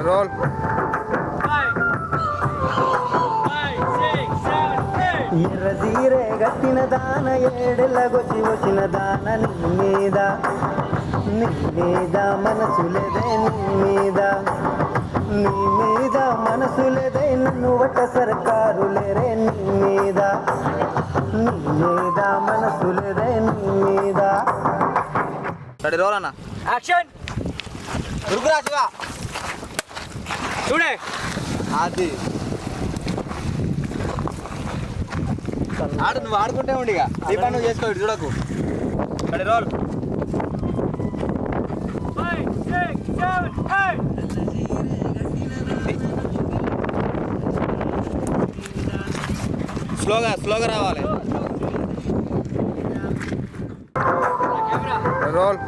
Role. ఎర్రజీరే గట్టిన దాన ఏడెల్లగొచ్చి వచ్చిన దాన నీ మీద మనసులేదే నీ మీద మనసులేదే నన్ను వట్ట సర్కారు లేరే నీ మీద మనసులేదే నీ మీద. రెడీ రోల్ అన్న. యాక్షన్. దుర్గురాజుగా చూడే అది ఆడు, నువ్వు ఆడుకుంటే ఉండి ఇక నీ పని నువ్వు చేసుకో. ఇటు చూడకు. Ready roll. స్లోగా రావాలి. రోల్.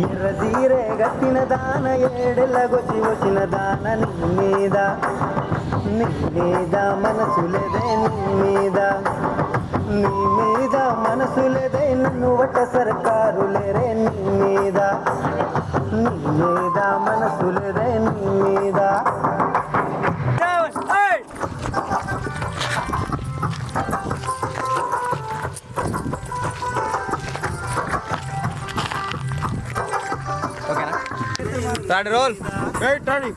ఎర్రజీరే గట్టిన దాన ఏడెల్లగొచ్చి వచ్చిన దాన నీ మీద మనసులేదే నీ మీద మనసులేదే నన్ను వట్ట సర్కారు లేరే నీ మీద మనసులేదే నీ మీద. ఓకేనా? Ready roll. Ready.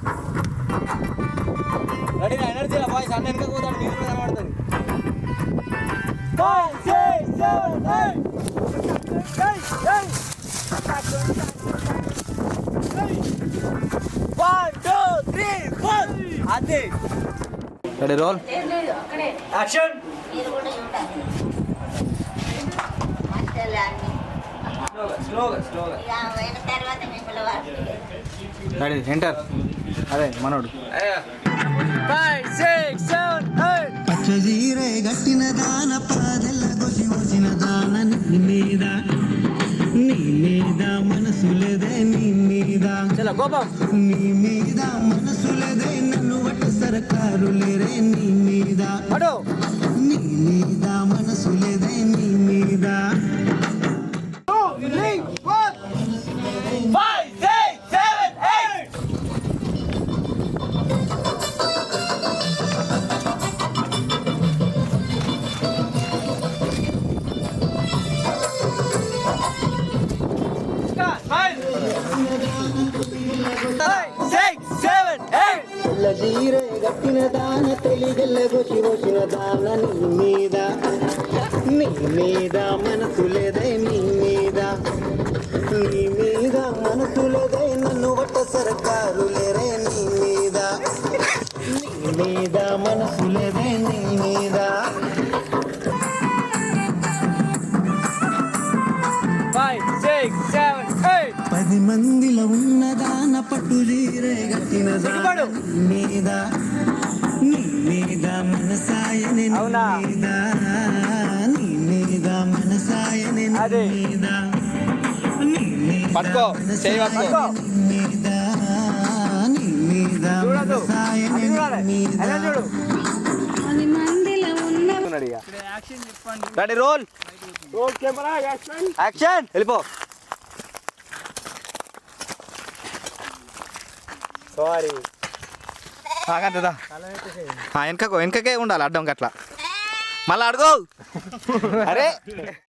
Ready energy boys అన్న వెనక కూతాడు, మీరు కూడా కనబడుతుంది. 5, 6, 7, 8. అది ready roll. Action. Ready enter. అదే మనోడు. 5, 6, 7, 8. పచ్చజీరే గట్టిన దాన పాదెల్లగొచ్చి వచ్చిన దాన నీ మీద మనసులేదే నీ మీద చలో కోపం. నీ మీద మనసులేదే నన్ను వట్ట సర్కారు లేరే నీ మీద అడు మనసులేదే నీ మీద. 5, 6, 7, 8. ఎల్లజీరే గట్టిన దాన తెలిగెల్లగొచ్చి వచ్చిన దాన నీ మీద మనసులేదే నీ మీద మనసులేదే నన్ను వట్ట సర్కారు లేరే నీ మీద మనసులేదే నీ మీద. 5, 6, 7, 8. 10 మందిలో ఉన్నదాన పట్టు జీరే గట్టిన దాన నీ మీద మనసాయని అవునా? నీ మీద మనసాయని అదే. పట్టుకో, చేయి పట్టుకో. నీ మీద చూడదు. మనసాయని అది చూడాలి. అలా చూడు. Ready roll. Roll camera action. Action. వెళ్ళిపో. సారీ. అంతదా వెనకకే ఉండాలి అడ్డం గట్లా. మళ్ళీ అడుగు. అరే